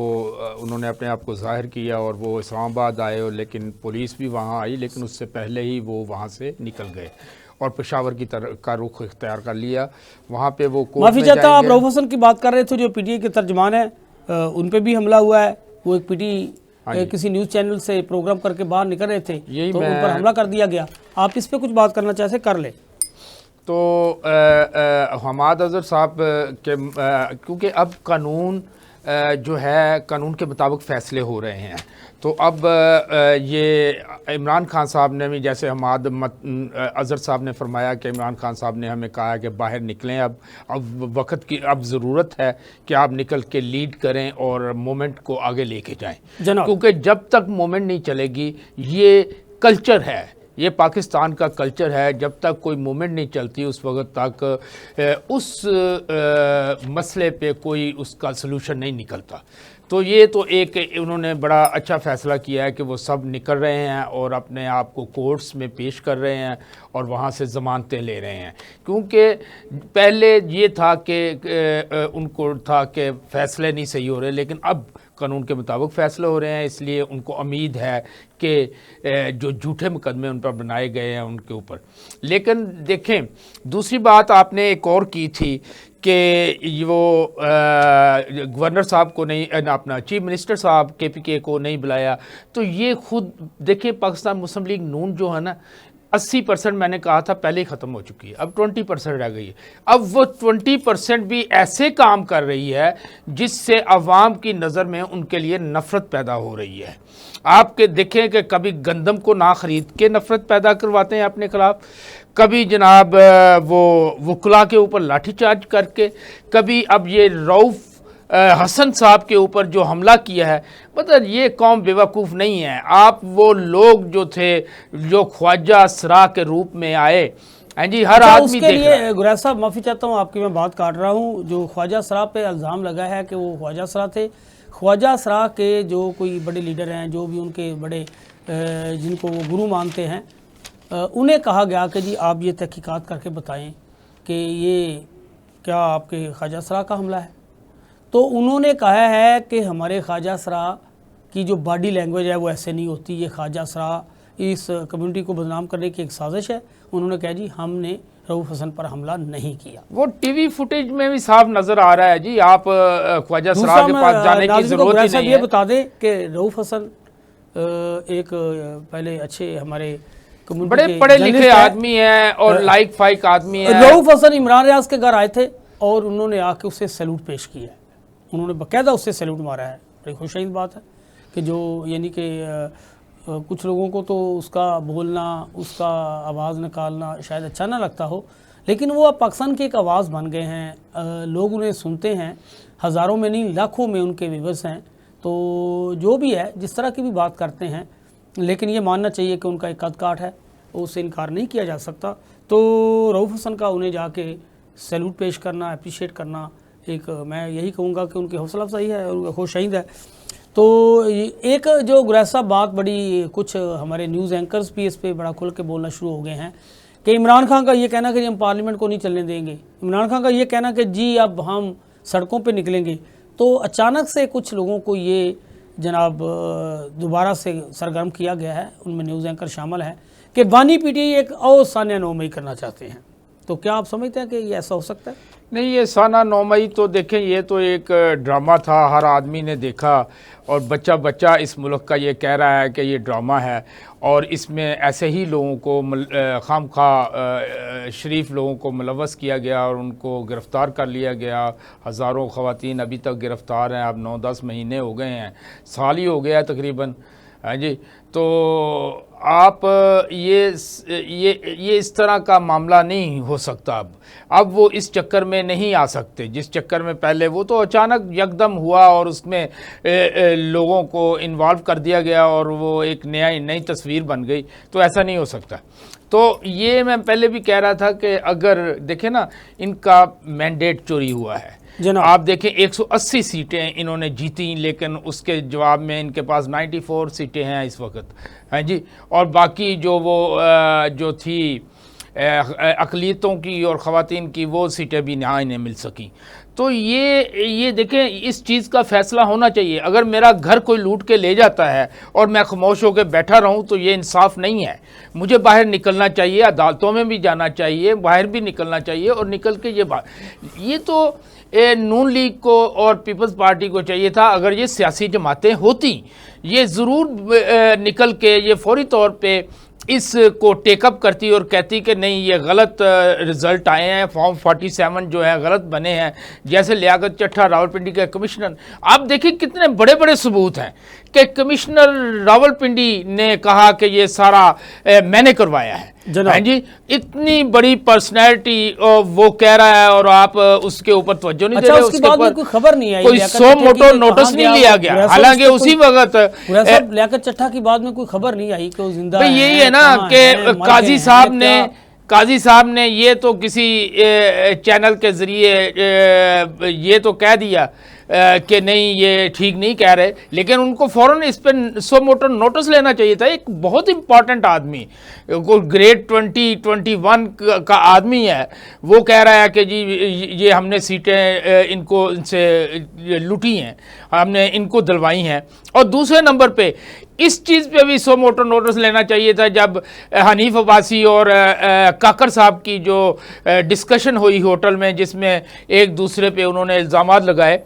उन्होंने अपने आप को ज़ाहिर किया और वो इस्लामाबाद आए, और लेकिन पुलिस भी वहाँ आई, लेकिन उससे पहले ही वो वहाँ से निकल गए और पेशावर की तरफ का रुख इख्तियार कर लिया। वहाँ पे वो माफ़ी चाहता, आप रऊफ़ हसन की बात कर रहे थे जो PTI के तर्जमान है, उन पर भी हमला हुआ है। वो एक PTI किसी न्यूज़ चैनल से प्रोग्राम करके बाहर निकल रहे थे तो उन पर हमला कर दिया गया। आप इस पर कुछ बात करना चाहते कर ले। तो हमाद अज़हर साहब के क्योंकि अब कानून जो है कानून के मुताबिक फ़ैसले हो रहे हैं, तो अब ये इमरान खान साहब ने भी, जैसे हमाद अज़हर साहब ने फरमाया कि इमरान खान साहब ने हमें कहा कि बाहर निकलें, अब वक्त की अब ज़रूरत है कि आप निकल के लीड करें और मोमेंट को आगे लेके जाएं, क्योंकि जब तक मोमेंट नहीं चलेगी, ये कल्चर है, ये पाकिस्तान का कल्चर है, जब तक कोई मूवमेंट नहीं चलती उस वक्त तक उस मसले पे कोई उसका सलूशन नहीं निकलता। तो ये तो एक उन्होंने बड़ा अच्छा फ़ैसला किया है कि वो सब निकल रहे हैं और अपने आप को कोर्ट्स में पेश कर रहे हैं और वहाँ से ज़मानतें ले रहे हैं, क्योंकि पहले ये था कि उनको था कि फ़ैसले नहीं सही हो रहे, लेकिन अब कानून के मुताबिक फ़ैसले हो रहे हैं, इसलिए उनको उम्मीद है कि जो झूठे मुकदमे उन पर बनाए गए हैं उनके ऊपर। लेकिन देखें, दूसरी बात आपने एक और की थी कि वो गवर्नर साहब को नहीं, अपना चीफ मिनिस्टर साहब KPK को नहीं बुलाया। तो ये खुद देखिए, पाकिस्तान मुस्लिम लीग नून जो है ना, 80% मैंने कहा था पहले ही ख़त्म हो चुकी है, अब 20% रह गई है। अब वो 20% भी ऐसे काम कर रही है जिससे अवाम की नज़र में उनके लिए नफ़रत पैदा हो रही है। आपके देखें कि कभी गंदम को ना ख़रीद के नफ़रत पैदा करवाते हैं अपने ख़िलाफ़, कभी जनाब वो वकला के ऊपर लाठीचार्ज करके, कभी अब ये रऊफ़ हसन साहब के ऊपर जो हमला किया है। मतलब ये कौम बेवकूफ़ नहीं है। आप वो लोग जो थे जो ख्वाजा सरा के रूप में आए हैं जी, हर आदमी उसके देख रहा है। लिए गुरैश साहब माफ़ी चाहता हूँ, आपकी मैं बात काट रहा हूँ। जो ख्वाजा सरा पे इल्ज़ाम लगा है कि वो ख्वाजा सरा थे, ख्वाजा सरा के जो कोई बड़े लीडर हैं, जो भी उनके बड़े जिनको वो गुरु मानते हैं, उन्हें कहा गया कि जी आप ये तहकीकात करके बताएं कि ये क्या आपके ख्वाजा सरा का हमला है। तो उन्होंने कहा है कि हमारे ख्वाजा सरा की जो बॉडी लैंग्वेज है वो ऐसे नहीं होती, ये ख्वाजा सरा इस कम्युनिटी को बदनाम करने की एक साजिश है। उन्होंने कहा जी हमने रऊफ़ हसन पर हमला नहीं किया। वो टीवी फुटेज में भी साफ नजर आ रहा है जी। आप ख्वाजा सरा के पास जाने की जरूरत ही नहीं ये है। बता दें कि रऊफ़ हसन एक पहले अच्छे हमारे बड़े पढ़े लिखे आदमी हैं और लाइक फाइक आदमी है। रऊफ़ हसन इमरान रियाज के घर आए थे और उन्होंने आके उसे सैल्यूट पेश किया है, उन्होंने बाकायदा उससे सैल्यूट मारा है। बड़ी खुशहाल बात है कि जो यानी कि कुछ लोगों को तो उसका बोलना, उसका आवाज़ निकालना शायद अच्छा ना लगता हो, लेकिन वो अब पाकिस्तान की एक आवाज़ बन गए हैं। लोग उन्हें सुनते हैं, हज़ारों में नहीं लाखों में उनके व्यूअर्स हैं। तो जो भी है, जिस तरह की भी बात करते हैं, लेकिन ये मानना चाहिए कि उनका एक कद काठ है, उससे इनकार नहीं किया जा सकता। तो रऊफ़ हसन का उन्हें जाके सैल्यूट पेश करना, अप्रिशिएट करना, एक मैं यही कहूँगा कि उनकी हौसला अफजाई है और खुशहाल है। तो एक जो गुरैश साहब बात बड़ी, कुछ हमारे न्यूज़ एंकर्स भी इस पर बड़ा खुल के बोलना शुरू हो गए हैं कि इमरान खान का ये कहना कि हम पार्लियामेंट को नहीं चलने देंगे, इमरान खान का ये कहना कि जी अब हम सड़कों पे निकलेंगे। तो अचानक से कुछ लोगों को ये जनाब दोबारा से सरगर्म किया गया है, उनमें न्यूज़ एंकर शामिल हैं कि बानी पीटीआई एक और सानिया नौमई करना चाहते हैं। तो क्या आप समझते हैं कि ये ऐसा हो सकता है? नहीं, ये साना नौमई तो देखें, ये तो एक ड्रामा था, हर आदमी ने देखा और बच्चा बच्चा इस मुल्क का ये कह रहा है कि ये ड्रामा है और इसमें ऐसे ही लोगों को खामखा शरीफ लोगों को मुलव्वस किया गया और उनको गिरफ़्तार कर लिया गया। हज़ारों ख़वातीन अभी तक गिरफ़्तार हैं। अब 9-10 महीने हो गए हैं, साल ही हो गया है तकरीबन। हाँ जी, तो आप ये इस तरह का मामला नहीं हो सकता। अब वो इस चक्कर में नहीं आ सकते जिस चक्कर में पहले वो तो अचानक यकदम हुआ और उसमें लोगों को इन्वॉल्व कर दिया गया और वो एक नई तस्वीर बन गई। तो ऐसा नहीं हो सकता। तो ये मैं पहले भी कह रहा था कि अगर देखें ना, इनका मैंडेट चोरी हुआ है। आप देखें 180 सीटें इन्होंने जीती, लेकिन उसके जवाब में इनके पास 94 सीटें हैं इस वक्त। हाँ जी, और बाकी जो वो जो थी अक़लियतों की और ख़वातीन की वो सीटें भी ना इन्हें मिल सकी। तो ये देखें, इस चीज़ का फ़ैसला होना चाहिए। अगर मेरा घर कोई लूट के ले जाता है और मैं खामोश होकर बैठा रहूं तो ये इंसाफ नहीं है। मुझे बाहर निकलना चाहिए, अदालतों में भी जाना चाहिए, बाहर भी निकलना चाहिए और निकल के ये तो नून लीग को और पीपल्स पार्टी को चाहिए था, अगर ये सियासी जमातें होती, ये ज़रूर निकल के ये फौरी तौर पे इसको टेकअप करती और कहती कि नहीं, ये गलत रिज़ल्ट आए हैं, फॉर्म 47 जो है गलत बने हैं। जैसे लियाकत चट्ठा रावलपिंडी के कमिश्नर, आप देखिए कितने बड़े बड़े सबूत हैं कि कमिश्नर रावलपिंडी ने कहा कि ये सारा मैंने करवाया है। हाँ जी, इतनी बड़ी पर्सनैलिटी वो कह रहा है और आप उसके ऊपर तवज्जो नहीं दे रहे। उसके ऊपर कोई खबर नहीं आई, कोई सो मोटो नोटिस नहीं लिया गया। हालांकि उसी वक्त लियाकत चट्ठा की बाद में कोई खबर नहीं आई कि वो जिंदा है। यही है ना कि काजी साहब ने ये तो किसी चैनल के जरिए ये तो कह दिया कि नहीं, ये ठीक नहीं कह रहे, लेकिन उनको फ़ौरन इस पर सो मोटो नोटिस लेना चाहिए था। एक बहुत इंपॉर्टेंट आदमी, कोई ग्रेड 20-21 का आदमी है, वो कह रहा है कि जी ये हमने सीटें इनसे लूटी हैं, हमने इनको दिलवाई हैं। और दूसरे नंबर पे इस चीज़ पे भी सो मोटो नोटिस लेना चाहिए था जब हनीफ अब्बासी और काकर साहब की जो डिस्कशन हुई होटल में, जिसमें एक दूसरे पे उन्होंने इल्ज़ामात लगाए।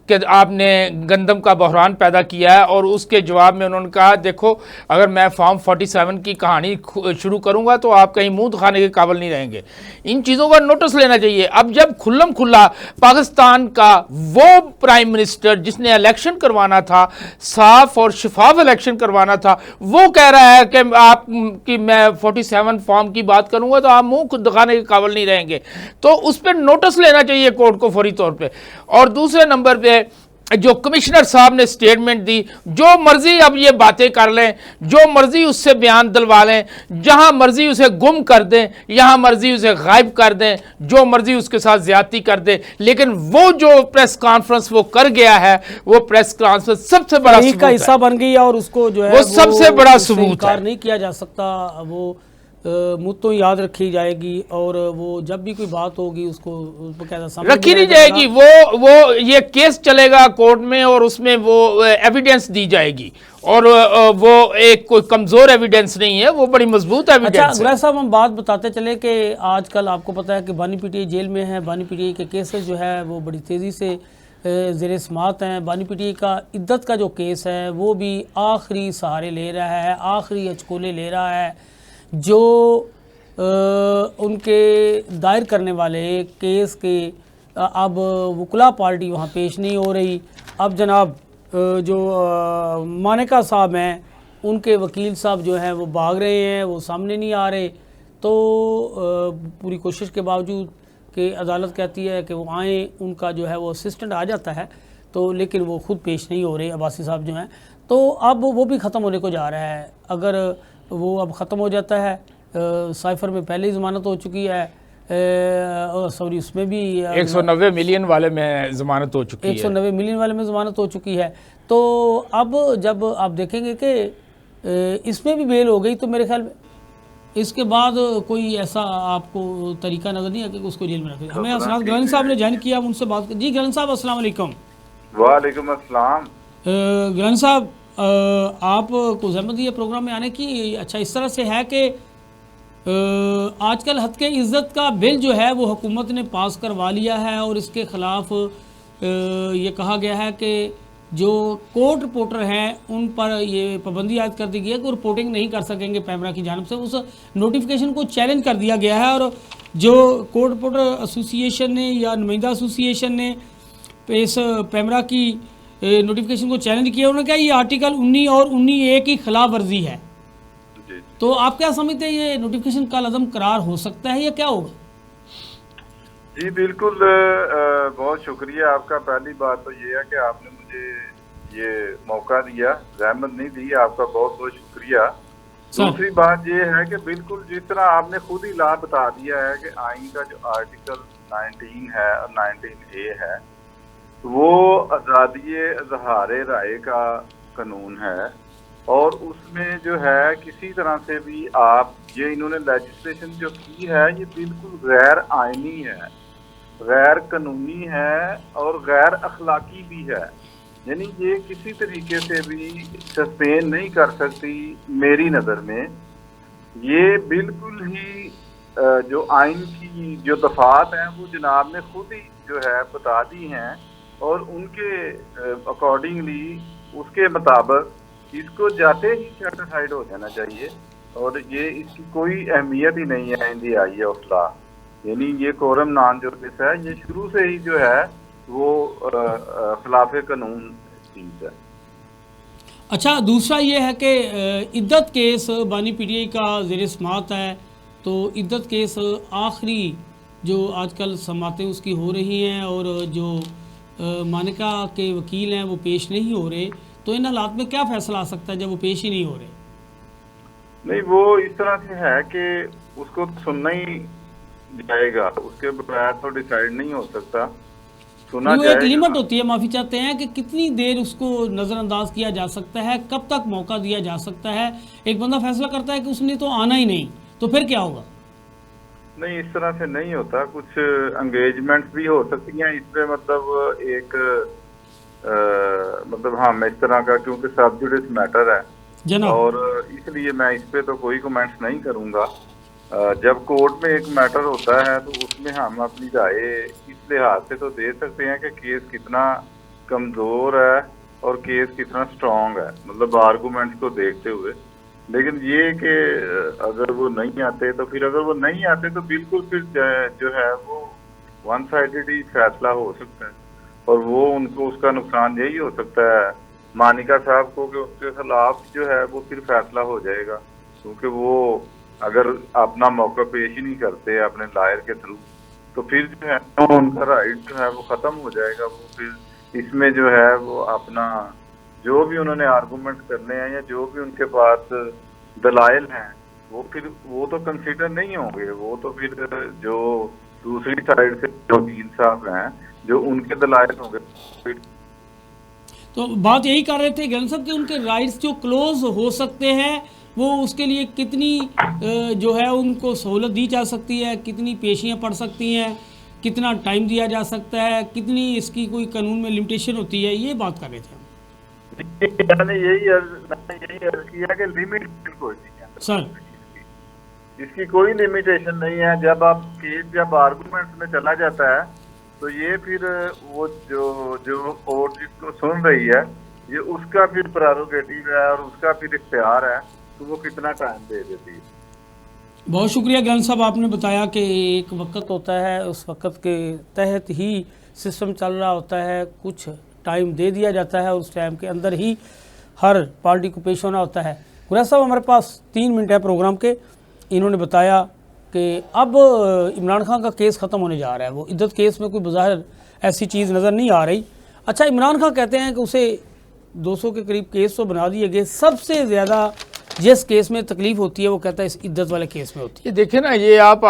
कि आपने गंदम का बहरान पैदा किया है, और उसके जवाब में उन्होंने कहा देखो अगर मैं फॉर्म 47 की कहानी शुरू करूंगा तो आप कहीं मुंह दिखाने के काबिल नहीं रहेंगे। इन चीज़ों का नोटिस लेना चाहिए। अब जब खुल्लम खुल्ला पाकिस्तान का वो प्राइम मिनिस्टर जिसने इलेक्शन करवाना था, साफ और शफाफ इलेक्शन करवाना था, वो कह रहा है कि आप कि मैं 47 फॉर्म की बात करूंगा तो आप मुंह दिखाने के काबिल नहीं रहेंगे, तो उस पर नोटिस लेना चाहिए कोर्ट को फौरी तौर पे। और दूसरे नंबर पे जो कमिश्नर साहब ने स्टेटमेंट दी, जो मर्जी अब ये बातें कर लें, जो मर्जी उससे बयान दिलवा लें, जहां मर्जी उसे गुम कर दें, यहां मर्जी उसे गायब कर दें, जो मर्जी उसके साथ ज्यादती कर दें, लेकिन वो जो प्रेस कॉन्फ्रेंस वो कर गया है, वो प्रेस कॉन्फ्रेंस सबसे बड़ा सबूत का हिस्सा बन गई है, और उसको जो है वो सबसे बड़ा सबूत है, नहीं किया जा सकता। वो मुद्दों याद रखी जाएगी, और वो जब भी कोई बात होगी उसको रखी नहीं जाएगी। वो ये केस चलेगा कोर्ट में और उसमें वो एविडेंस दी जाएगी, और वो एक कोई कमजोर एविडेंस नहीं है, वो बड़ी मजबूत एविडेंस है। गुलाब साहब, हम बात बताते चले कि आजकल आपको पता है कि बानी पीटीआई जेल में है। बानी पीटीआई के केसेस जो है वो बड़ी तेज़ी से ज़ेर समात हैं। बानी पीटीआई का इद्दत का जो केस है वो भी आखिरी सहारे ले रहा है, आखिरी अचकोले ले रहा है। जो उनके दायर करने वाले केस के अब वकला पार्टी वहाँ पेश नहीं हो रही। अब जनाब जो मानेका साहब हैं, उनके वकील साहब जो हैं वो भाग रहे हैं, वो सामने नहीं आ रहे। तो पूरी कोशिश के बावजूद कि अदालत कहती है कि वो आएँ, उनका जो है वो असिस्टेंट आ जाता है, तो लेकिन वो खुद पेश नहीं हो रहे अब्बासी साहब जो हैं। तो अब वो भी ख़त्म होने को जा रहा है। अगर वो अब ख़त्म हो जाता है, साइफर में पहले ही ज़मानत हो चुकी है, सॉरी उसमें भी 190 मिलियन वाले में ज़मानत हो चुकी है, 190 मिलियन वाले में ज़मानत हो चुकी है। तो अब जब आप देखेंगे कि इसमें भी बेल हो गई, तो मेरे ख्याल में इसके बाद कोई ऐसा आपको तरीका नज़र नहीं है कि उसको जेल में रखें। हमें असलाम गिलानी साहब ने ज्वाइन किया, उनसे बात कर। जी गिलानी साहब, अस्सलाम वालेकुम। वालेकुम अस्सलाम। गिलानी साहब, आपको ज़हमत ये प्रोग्राम में आने की। अच्छा, इस तरह से है कि आजकल हद के इज़्ज़त का बिल जो है वो हुकूमत ने पास करवा लिया है, और इसके ख़िलाफ़ ये कहा गया है कि जो कोर्ट रिपोर्टर हैं उन पर ये पाबंदी आयद कर दी गई है कि वो रिपोर्टिंग नहीं कर सकेंगे पैमरा की जानिब से। उस नोटिफिकेशन को चैलेंज कर दिया गया है, और जो कोर्ट रिपोर्टर एसोसिएशन ने या नुमाइंदा एसोसिएशन ने इस पैमरा की नोटिफिकेशन को चैलेंज किया। उन्होंने कहा ये आर्टिकल 19 और 19A की खिलाफ वर्जी है। तो आप क्या समझते हैं, ये नोटिफिकेशन कल अज़म करार हो सकता है या क्या होगा? जी बिल्कुल, बहुत शुक्रिया आपका। पहली बात तो ये है कि आपने मुझे ये मौका दिया, रहमत नहीं दी, आपका बहुत बहुत शुक्रिया। दूसरी बात ये है कि बिल्कुल जिस तरह आपने खुद ही ला बता दिया है कि आइन का जो आर्टिकल 19 है और 19A है वो आज़ादी इज़हार राय का कानून है, और उसमें जो है किसी तरह से भी आप ये इन्होंने लेजिस्लेशन जो की है ये बिल्कुल गैर आइनी है, गैर कानूनी है और गैर अखलाकी भी है। यानी ये किसी तरीके से भी सस्पेन नहीं कर सकती मेरी नज़र में। ये बिल्कुल ही जो आइन की जो दफात हैं वो जनाब ने खुद ही जो है बता दी हैं, और उनके अकॉर्डिंगली उसके मुताबिक इसको जाते ही सेटिस्फाइड हो जाना चाहिए, और ये इसकी कोई अहमियत ही नहीं है इंदियाई हौसला। यानी ये कोरम नान जो केस है ये शुरू से ही जो है वो खिलाफ कानून चीज़ है। अच्छा, दूसरा ये है कि इद्दत केस बानी पीटीआई का ज़ेर समात है, तो इद्दत केस आखिरी जो आजकल समातें उसकी हो रही हैं, और जो मानिका के वकील हैं वो पेश नहीं हो रहे। तो इन हालात में क्या फैसला आ सकता है जब वो पेश ही नहीं हो रहे? नहीं, वो इस तरह से है कि उसको सुनना ही जाएगा, उसके बगैर तो डिसाइड नहीं हो सकता, सुना जाएगा। एक लिमिट होती है, माफ़ी चाहते हैं, कि कितनी देर उसको नज़रअंदाज किया जा सकता है, कब तक मौका दिया जा सकता है। एक बंदा फैसला करता है कि उसने तो आना ही नहीं, तो फिर क्या होगा? नहीं, इस तरह से नहीं होता। कुछ एंगेजमेंट्स भी हो सकती हैं इसमें, मतलब एक मतलब हाँ इस तरह का, क्योंकि सब जुडिस मैटर है और इसलिए मैं इस पे तो कोई कमेंट्स नहीं करूंगा। जब कोर्ट में एक मैटर होता है तो उसमें हम अपनी राय इस लिहाज से तो दे सकते हैं कि केस कितना कमज़ोर है और केस कितना स्ट्रॉन्ग है, मतलब आर्गूमेंट्स को देखते हुए। लेकिन ये कि अगर वो नहीं आते तो फिर अगर वो नहीं आते तो बिल्कुल फिर जो है वो वन साइडेड ही फैसला हो सकता है, और वो उनको उसका नुकसान यही हो सकता है मानिका साहब को कि उसके खिलाफ जो है वो फिर फैसला हो जाएगा, क्योंकि वो अगर अपना मौका पेश ही नहीं करते अपने लायर के थ्रू तो फिर जो है वो उनका राइट जो है वो ख़त्म हो जाएगा। वो फिर इसमें जो है वो अपना जो भी उन्होंने आर्गूमेंट करने हैं या जो भी उनके पास दलाइल हैं वो तो कंसीडर नहीं होंगे, वो तो फिर जो दूसरी साइड से जो वकील साहब हैं जो उनके दलाइल होंगे। फिर तो बात यही कर रहे थे गैलन साहब कि उनके राइट्स जो क्लोज हो सकते हैं वो उसके लिए कितनी जो है उनको सहूलत दी जा सकती है, कितनी पेशियां पड़ सकती हैं, कितना टाइम दिया जा सकता है, कितनी इसकी कोई कानून में लिमिटेशन होती है, ये बात कर रहे थे हम। मैंने यही अर्ज किया कि लिमिटेशन कोई नहीं है सर, इसकी कोई लिमिटेशन नहीं है। जब आर्गूमेंट में चला जाता है तो ये फिर वो जो कोर्ट जिसको सुन रही है ये उसका फिर प्रेरोगेटिव है और उसका फिर इख्तियार है, तो वो कितना टाइम दे देती है। बहुत शुक्रिया गैलन साहब, आपने बताया कि एक वक्त होता है, उस वक्त के तहत ही सिस्टम चल रहा होता है, कुछ टाइम दे दिया जाता है और उस टाइम के अंदर ही हर पार्टी को पेश होना होता है। गुरैश साहब, हमारे पास 3 मिनट है प्रोग्राम के। इन्होंने बताया कि अब इमरान खान का केस ख़त्म होने जा रहा है, वो इद्दत केस में कोई बज़ाहिर ऐसी चीज़ नज़र नहीं आ रही। अच्छा, इमरान खान कहते हैं कि उसे 200 के करीब केस तो बना दिए गए, सबसे ज़्यादा जिस केस में तकलीफ होती है वो कहता है इस इद्दत वाले केस में होती है। ये देखें ना, ये आप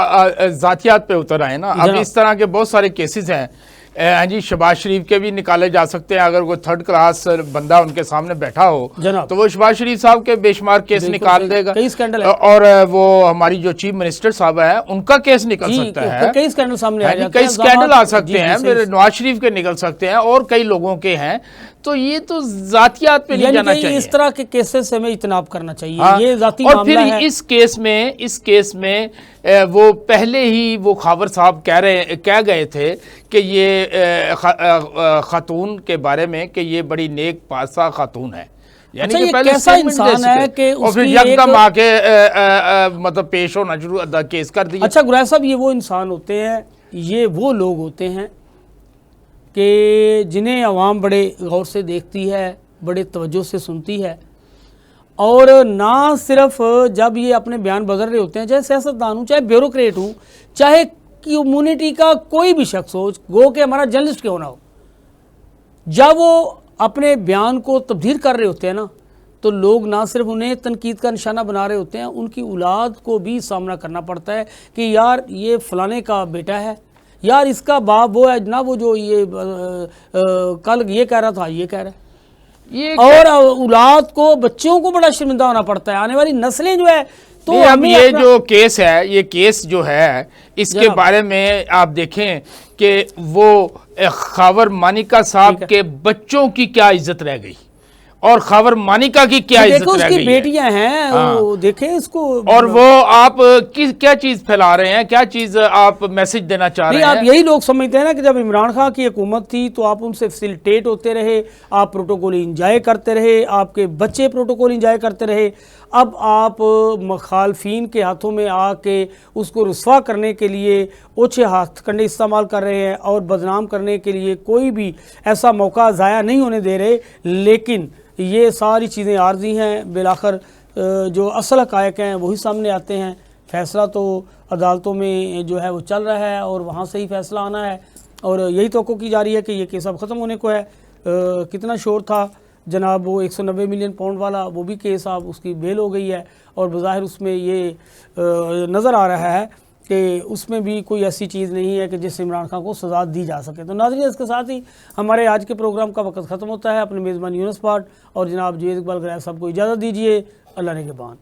ज़ातियात पे उतर आए ना। अब इस तरह के बहुत सारे केसेस हैं। हाँ जी, शहबाज शरीफ के भी निकाले जा सकते हैं। अगर कोई थर्ड क्लास बंदा उनके सामने बैठा हो तो वो शहबाज शरीफ साहब के बेशुमार केस निकाल देगा। कई स्कैंडल है। और वो हमारी जो चीफ मिनिस्टर साहब है उनका केस निकल सकता है। कई स्कैंडल सामने आ जाते हैं, कई स्कैंडल आ सकते हैं, मेरे नवाज शरीफ के निकल सकते हैं और कई लोगों के हैं। तो ये तो जातियात पे नहीं जाना चाहिए। इस तरह के केसेस से हमें इजतनाब करना चाहिए। हाँ, ये जाती और मामला फिर है। इस केस में वो पहले ही वो खावर साहब कह गए थे कि ये खातून के बारे में कि ये बड़ी नेक पासा खातून है। यानी अच्छा, कि पहले कैसा इंसान है कि और फिर यकदम आके मतलब पेश होना शुरू केस कर दिया। अच्छा गुरैश साहब, ये वो इंसान होते हैं, ये वो लोग होते हैं कि जिन्हें अवाम बड़े गौर से देखती है, बड़े तवज्जो से सुनती है, और ना सिर्फ जब ये अपने बयान बदल रहे होते हैं, चाहे सियासतदान हूँ, चाहे ब्यूरोक्रेट हूँ, चाहे कम्युनिटी का कोई भी शख्स हो, गो के हमारा जर्नलिस्ट क्यों ना हो, जब वो अपने बयान को तब्दील कर रहे होते हैं ना, तो लोग ना सिर्फ उन्हें तनकीद का निशाना बना रहे होते हैं, उनकी औलाद को भी सामना करना पड़ता है कि यार ये फलाने का बेटा है, यार इसका बाप वो है ना, वो जो ये कल ये कह रहा था, ये कह रहा है। ये और औलाद को, बच्चों को बड़ा शर्मिंदा होना पड़ता है, आने वाली नस्लें जो है। तो अब ये जो केस है, ये केस जो है, इसके बारे में आप देखें कि वो खावर मानिका साहब के बच्चों की क्या इज्जत रह गई और खावर मानिका की क्या इज्जत रह गई। बेटियां हैं। हाँ। देखें इसको, और वो आप क्या चीज फैला रहे हैं, क्या चीज आप मैसेज देना चाह रहे हैं। आप यही लोग समझते हैं ना कि जब इमरान खान की हुकूमत थी तो आप उनसे फैसिलिटेट होते रहे, आप प्रोटोकॉल इंजॉय करते रहे, आपके बच्चे प्रोटोकॉल इंजॉय करते रहे। अब आप मुखालफिन के हाथों में आके उसको रुस्वा करने के लिए ओछे हथकंडे इस्तेमाल कर रहे हैं और बदनाम करने के लिए कोई भी ऐसा मौका ज़ाया नहीं होने दे रहे। लेकिन ये सारी चीज़ें आर्जी हैं, बिलाखिर जो असल हक़ाइक़ हैं वही सामने आते हैं। फ़ैसला तो अदालतों में जो है वो चल रहा है और वहाँ से ही फ़ैसला आना है, और यही तवक्को की जा रही है कि ये केस अब ख़त्म होने को है। कितना शोर था जनाब, वो 190 मिलियन पाउंड वाला, वो भी केस अब उसकी बेल हो गई है, और बज़ाहिर उसमें ये नज़र आ रहा है कि उसमें भी कोई ऐसी चीज़ नहीं है कि जिससे इमरान खान को सज़ा दी जा सके। तो नाज़रीन, इसके साथ ही हमारे आज के प्रोग्राम का वक्त ख़त्म होता है। अपने मेज़बान यूनुस पार्ट और जनाब जुवैद इकबाल गुरैश साहब को इजाज़त दीजिए। अल्लाह ने के बान।